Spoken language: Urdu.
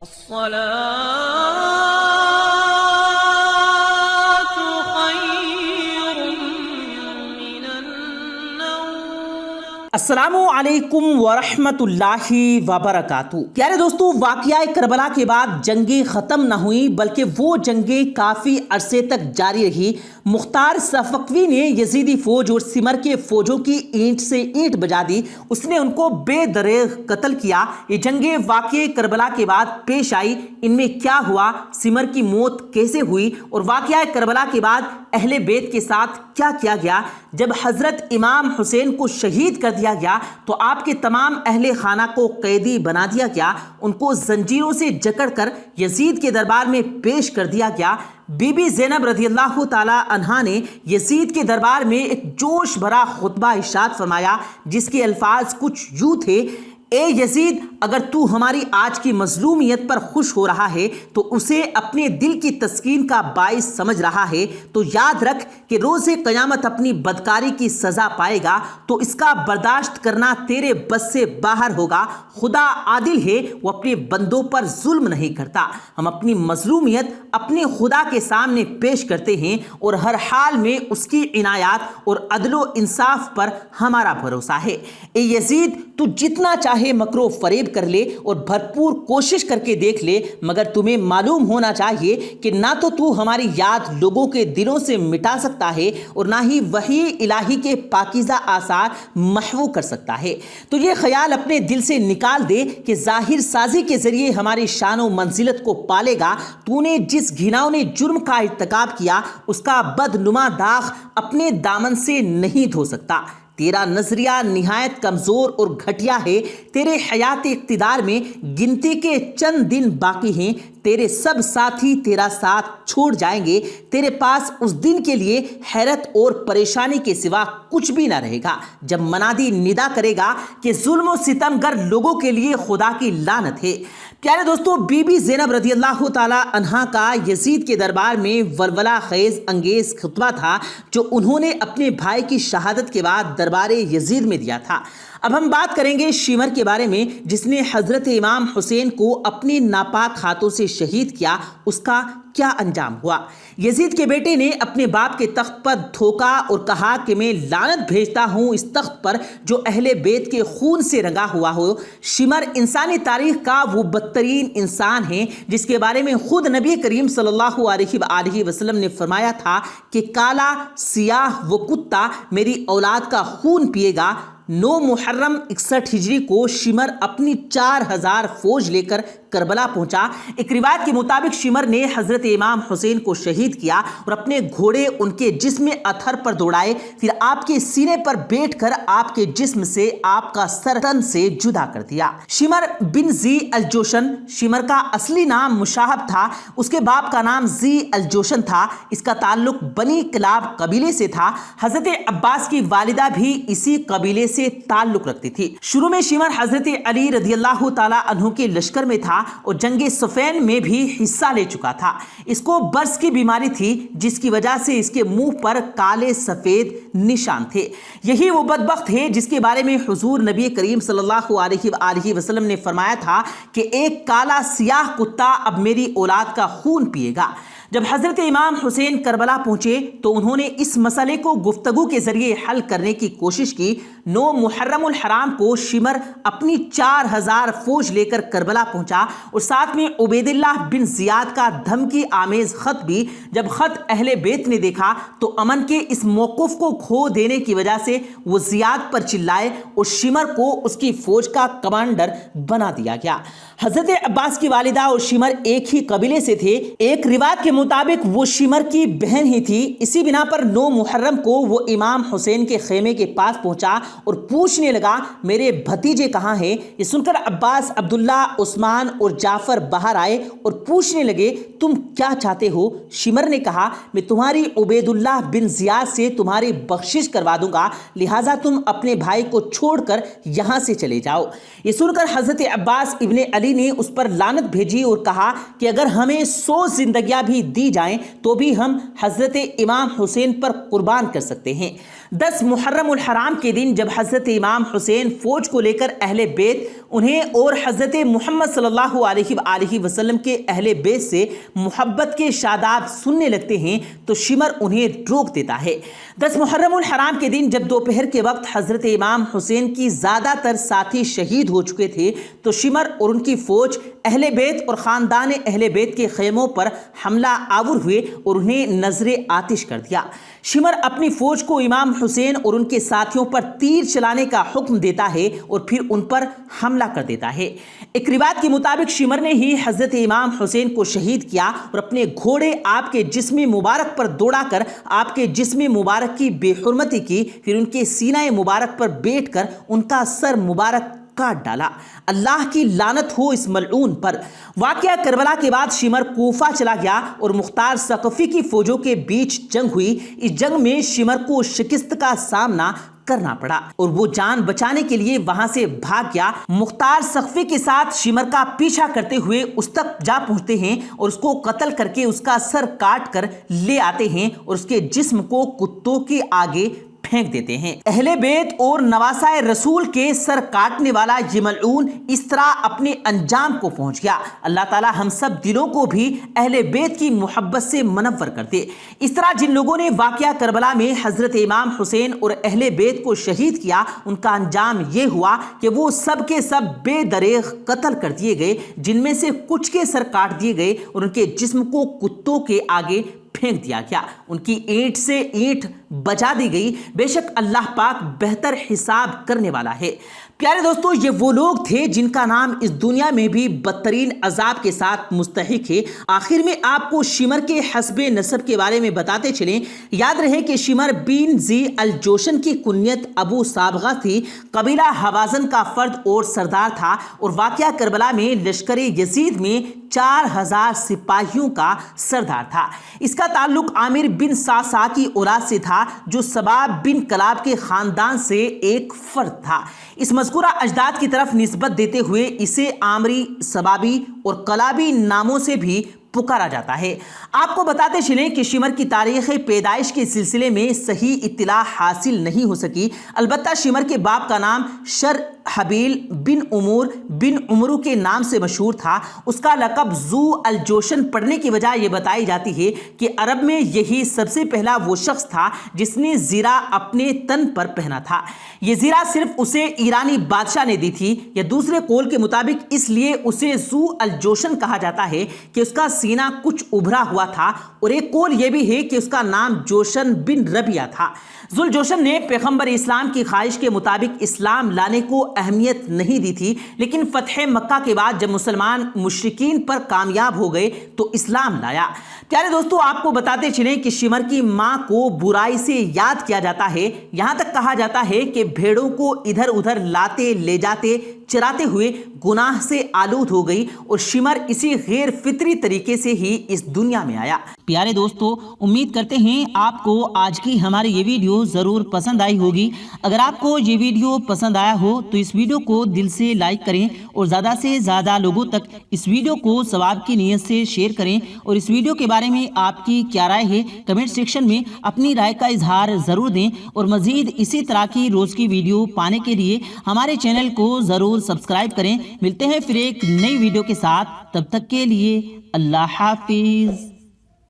الصلاة خير من النوم۔ السلام علیکم ورحمۃ اللہ وبرکاتہ۔ پیارے دوستو، واقعہ کربلا کے بعد جنگیں ختم نہ ہوئیں بلکہ وہ جنگیں کافی عرصے تک جاری رہی۔ مختار صفوی نے یزیدی فوج اور سمر کے فوجوں کی اینٹ سے اینٹ بجا دی، اس نے ان کو بے دریغ قتل کیا۔ یہ جنگیں واقعہ کربلا کے بعد پیش آئی، ان میں کیا ہوا، سمر کی موت کیسے ہوئی اور واقعہ کربلا کے بعد اہل بیت کے ساتھ کیا کیا گیا۔ جب حضرت امام حسین کو شہید کر دیا گیا تو آپ کے تمام اہل خانہ کو قیدی بنا دیا گیا، ان کو زنجیروں سے جکڑ کر یزید کے دربار میں پیش کر دیا گیا۔ بی بی زینب رضی اللہ تعالی عنہا نے یزید کے دربار میں ایک جوش بھرا خطبہ ارشاد فرمایا جس کے الفاظ کچھ یوں تھے: اے یزید، اگر تو ہماری آج کی مظلومیت پر خوش ہو رہا ہے تو اسے اپنے دل کی تسکین کا باعث سمجھ رہا ہے تو یاد رکھ کہ روز قیامت اپنی بدکاری کی سزا پائے گا، تو اس کا برداشت کرنا تیرے بس سے باہر ہوگا۔ خدا عادل ہے، وہ اپنے بندوں پر ظلم نہیں کرتا۔ ہم اپنی مظلومیت اپنے خدا کے سامنے پیش کرتے ہیں اور ہر حال میں اس کی عنایات اور عدل و انصاف پر ہمارا بھروسہ ہے۔ اے یزید، تو جتنا چاہے مکر و فریب کر لے اور بھرپور کوشش کر کے دیکھ لے، مگر تمہیں معلوم ہونا چاہیے کہ نہ تو ہماری یاد لوگوں کے دلوں سے مٹا سکتا ہے اور نہ ہی وحی الہی کے پاکیزہ آثار محو کر سکتا ہے۔ تو یہ خیال اپنے دل سے نکال دے کہ ظاہر سازی کے ذریعے ہماری شان و منزلت کو پالے گا۔ تو نے جس گھناؤنے جرم کا ارتکاب کیا، اس کا بدنما داغ اپنے دامن سے نہیں دھو سکتا۔ تیرا نظریہ نہایت کمزور اور گھٹیا ہے، تیرے حیات اقتدار میں گنتی کے چند دن باقی ہیں، تیرے سب ساتھی تیرا ساتھ چھوڑ جائیں گے، تیرے پاس اس دن کے لیے حیرت اور پریشانی کے سوا کچھ بھی نہ رہے گا جب منادی ندا کرے گا کہ ظلم و ستم گر لوگوں کے لیے خدا کی لعنت ہے۔ پیارے دوستو، بی بی زینب رضی اللہ تعالی عنہا کا یزید کے دربار میں ولولہ خیز انگیز خطبہ تھا جو انہوں نے اپنے بھائی کی شہادت کے بعد دربار یزید میں دیا تھا۔ اب ہم بات کریں گے شمر کے بارے میں، جس نے حضرت امام حسین کو اپنے ناپاک ہاتھوں سے شہید کیا۔ اس کا کیا انجام ہوا؟ یزید کے بیٹے نے اپنے باپ کے تخت پر تھوکا اور کہا کہ میں لعنت بھیجتا ہوں اس تخت پر جو اہل بیت کے خون سے رنگا ہوا ہو۔ شمر انسانی تاریخ کا وہ بدترین انسان ہے جس کے بارے میں خود نبی کریم صلی اللہ علیہ وسلم نے فرمایا تھا کہ کالا سیاہ وہ کتا میری اولاد کا خون پیے گا۔ 9 محرم 61 ہجری کو شمر اپنی 4000 فوج لے کر کربلا پہنچا۔ ایک روایت کے مطابق شمر نے حضرت امام حسین کو شہید کیا اور اپنے گھوڑے ان کے جسم اتھر پر دوڑائے، پھر آپ کے سینے پر بیٹھ کر آپ کے جسم سے آپ کا سر تن سے جدا کر دیا۔ شمر بن ذی الجوشن، شمر کا اصلی نام مشاہب تھا، اس کے باپ کا نام ذی الجوشن تھا، اس کا تعلق بنی کلاب قبیلے سے تھا۔ حضرت عباس کی والدہ بھی اسی قبیلے سے تعلق رکھتی تھی۔ شروع میں شمر حضرت علی رضی اللہ تعالی عنہ کے لشکر میں تھا اور جنگ صفین میں بھی حصہ لے چکا تھا۔ اس کو برس کی بیماری تھی جس کی وجہ سے اس کے منہ پر کالے سفید نشان تھے۔ یہی وہ بدبخت ہے جس کے بارے میں حضور نبی کریم صلی اللہ علیہ وسلم نے فرمایا تھا کہ ایک کالا سیاہ کتا اب میری اولاد کا خون پیے گا۔ جب حضرت امام حسین کربلا پہنچے تو انہوں نے اس مسئلے کو گفتگو کے ذریعے حل کرنے کی کوشش کی۔ 9 محرم الحرام کو شمر اپنی 4000 فوج لے کر کربلا پہنچا اور ساتھ میں عبید اللہ بن زیاد کا دھمکی آمیز خط بھی۔ جب خط اہل بیت نے دیکھا تو امن کے اس موقف کو کھو دینے کی وجہ سے وہ زیاد پر چلائے اور شمر کو اس کی فوج کا کمانڈر بنا دیا گیا۔ حضرت عباس کی والدہ اور شمر ایک ہی قبیلے سے تھے، ایک روایت کے مطابق وہ شمر کی بہن ہی تھی۔ اسی بنا پر 9 محرم کو وہ امام حسین کے خیمے کے پاس پہنچا اور پوچھنے لگا میرے بھتیجے کہاں ہیں؟ یہ سن کر عباس، عبداللہ، عثمان اور جعفر باہر آئے اور پوچھنے لگے تم کیا چاہتے ہو؟ شمر نے کہا میں تمہاری عبید اللہ بن زیاد سے تمہاری بخشش کروا دوں گا، لہٰذا تم اپنے بھائی کو چھوڑ کر یہاں سے چلے جاؤ۔ یہ سن کر حضرت عباس ابن علی نے اس پر لعنت بھیجی اور کہا کہ اگر ہمیں 100 زندگیاں بھی دی جائیں تو بھی ہم حضرت امام حسین پر قربان کر سکتے ہیں۔ 10 محرم الحرام کے دن جب حضرت امام حسین فوج کو لے کر اہل بیت انہیں اور حضرت محمد صلی اللہ علیہ وآلہ وسلم کے اہل بیت سے محبت کے شاداب سننے لگتے ہیں تو شمر انہیں روک دیتا ہے۔ 10 محرم الحرام کے دن جب دوپہر کے وقت حضرت امام حسین کی زیادہ تر ساتھی شہید ہو چکے تھے تو شمر اور ان کی فوج اہل بیت اور خاندان اہل بیت کے خیموں پر حملہ آور ہوئے اور انہیں نذر آتش کر دیا۔ شمر اپنی فوج کو امام حسین اور ان کے ساتھیوں پر تیر چلانے کا حکم دیتا ہے اور پھر ان پر حملہ کر دیتا ہے۔ ایک روایت کے مطابق شمر نے ہی حضرت امام حسین کو شہید کیا اور اپنے گھوڑے آپ کے جسم مبارک پر دوڑا کر آپ کے جسم مبارک کی بے حرمتی کی، پھر ان کے سینہ مبارک پر بیٹھ کر ان کا سر مبارک کاٹ ڈالا۔ اللہ کی لعنت ہو اس ملعون پر۔ واقعہ کربلا کے بعد شمر کوفہ چلا گیا اور مختار ثقفی کی فوجوں کے بیچ جنگ ہوئی۔ اس جنگ میں شمر کو شکست کا سامنا کرنا پڑا اور وہ جان بچانے کے لیے وہاں سے بھاگ گیا۔ مختار ثقفی کے ساتھ شمر کا پیچھا کرتے ہوئے اس تک جا پہنچتے ہیں اور اس کو قتل کر کے اس کا سر کاٹ کر لے آتے ہیں اور اس کے جسم کو کتوں کے آگے پھینک دیتے ہیں۔ اہل بیت اور نواسائے رسول کے سر کاٹنے والا یہ ملعون اس طرح اپنے انجام کو پہنچ گیا۔ اللہ تعالی ہم سب دلوں کو بھی اہل بیت کی محبت سے منور کر دے۔ اس طرح جن لوگوں نے واقعہ کربلا میں حضرت امام حسین اور اہل بیت کو شہید کیا ان کا انجام یہ ہوا کہ وہ سب کے سب بے دریغ قتل کر دیے گئے، جن میں سے کچھ کے سر کاٹ دیے گئے اور ان کے جسم کو کتوں کے آگے پھینک دیا گیا، ان کی اینٹ سے اینٹ بجا دی گئی۔ بے شک اللہ پاک بہتر حساب کرنے والا ہے۔ پیارے دوستو، یہ وہ لوگ تھے جن کا نام اس دنیا میں بھی بدترین عذاب کے ساتھ مستحق ہے۔ آخر میں آپ کو شمر کے حسب نسب کے بارے میں بتاتے چلیں۔ یاد رہے کہ شمر بن ذی الجوشن کی کنیت ابو صابغہ تھی، قبیلہ حوازن کا فرد اور سردار تھا اور واقعہ کربلا میں لشکر یزید میں 4000 سپاہیوں کا سردار تھا۔ اس کا تعلق عامر بن صعصع کی اولاد سے تھا جو سباب بن کلاب کے خاندان سے ایک فرد تھا۔ اس مذکورہ اجداد کی طرف نسبت دیتے ہوئے اسے عامری، سبابی اور کلابی ناموں سے بھی پکارا جاتا ہے۔ آپ کو بتاتے چلیں کہ شمر کی تاریخ پیدائش کے سلسلے میں صحیح اطلاع حاصل نہیں ہو سکی، البتہ شمر کے باپ کا نام شرحبیل بن امور بن عمرو کے نام سے مشہور تھا۔ اس کا لقب ذو الجوشن پڑھنے کی وجہ یہ بتائی جاتی ہے کہ عرب میں یہی سب سے پہلا وہ شخص تھا جس نے زیرہ اپنے تن پر پہنا تھا۔ یہ زیرہ صرف اسے ایرانی بادشاہ نے دی تھی، یا دوسرے قول کے مطابق اس لیے اسے ذو الجوشن کہا جاتا ہے کہ اس کا سینہ کچھ ابھرا ہوا تھا، اور ایک قول یہ بھی ہے کہ اس کا نام جوشن بن ربیہ تھا۔ ذو الجوشن نے پیغمبر اسلام کی خواہش کے مطابق اسلام لانے کو اہمیت نہیں دی تھی، لیکن فتح مکہ کے بعد جب مسلمان مشرکین پر کامیاب ہو گئے تو اسلام لایا۔ پیارے دوستو، آپ کو بتاتے چلیں کہ شمر کی ماں کو برائی سے یاد کیا جاتا ہے، یہاں تک کہا جاتا ہے کہ بھیڑوں کو ادھر ادھر لاتے لے جاتے چراتے ہوئے گناہ سے آلود ہو گئی، اور شمر اسی غیر فطری طریقے سے ہی اس دنیا میں آیا۔ پیارے دوستو، امید کرتے ہیں آپ کو آج کی ہماری یہ ویڈیو ضرور پسند آئی ہوگی۔ اگر آپ کو یہ ویڈیو پسند آیا ہو تو اس ویڈیو کو دل سے لائک کریں اور زیادہ سے زیادہ لوگوں تک اس ویڈیو کو ثواب کی نیت سے شیئر کریں، اور اس ویڈیو کے بارے میں آپ کی کیا رائے ہے کمنٹ سیکشن میں اپنی رائے کا اظہار ضرور دیں، اور مزید اسی طرح کی روز کی ویڈیو پانے کے لیے ہمارے چینل کو ضرور سبسکرائب کریں۔ ملتے ہیں پھر ایک نئی ویڈیو کے ساتھ، تب تک کے لیے اللہ حافظ۔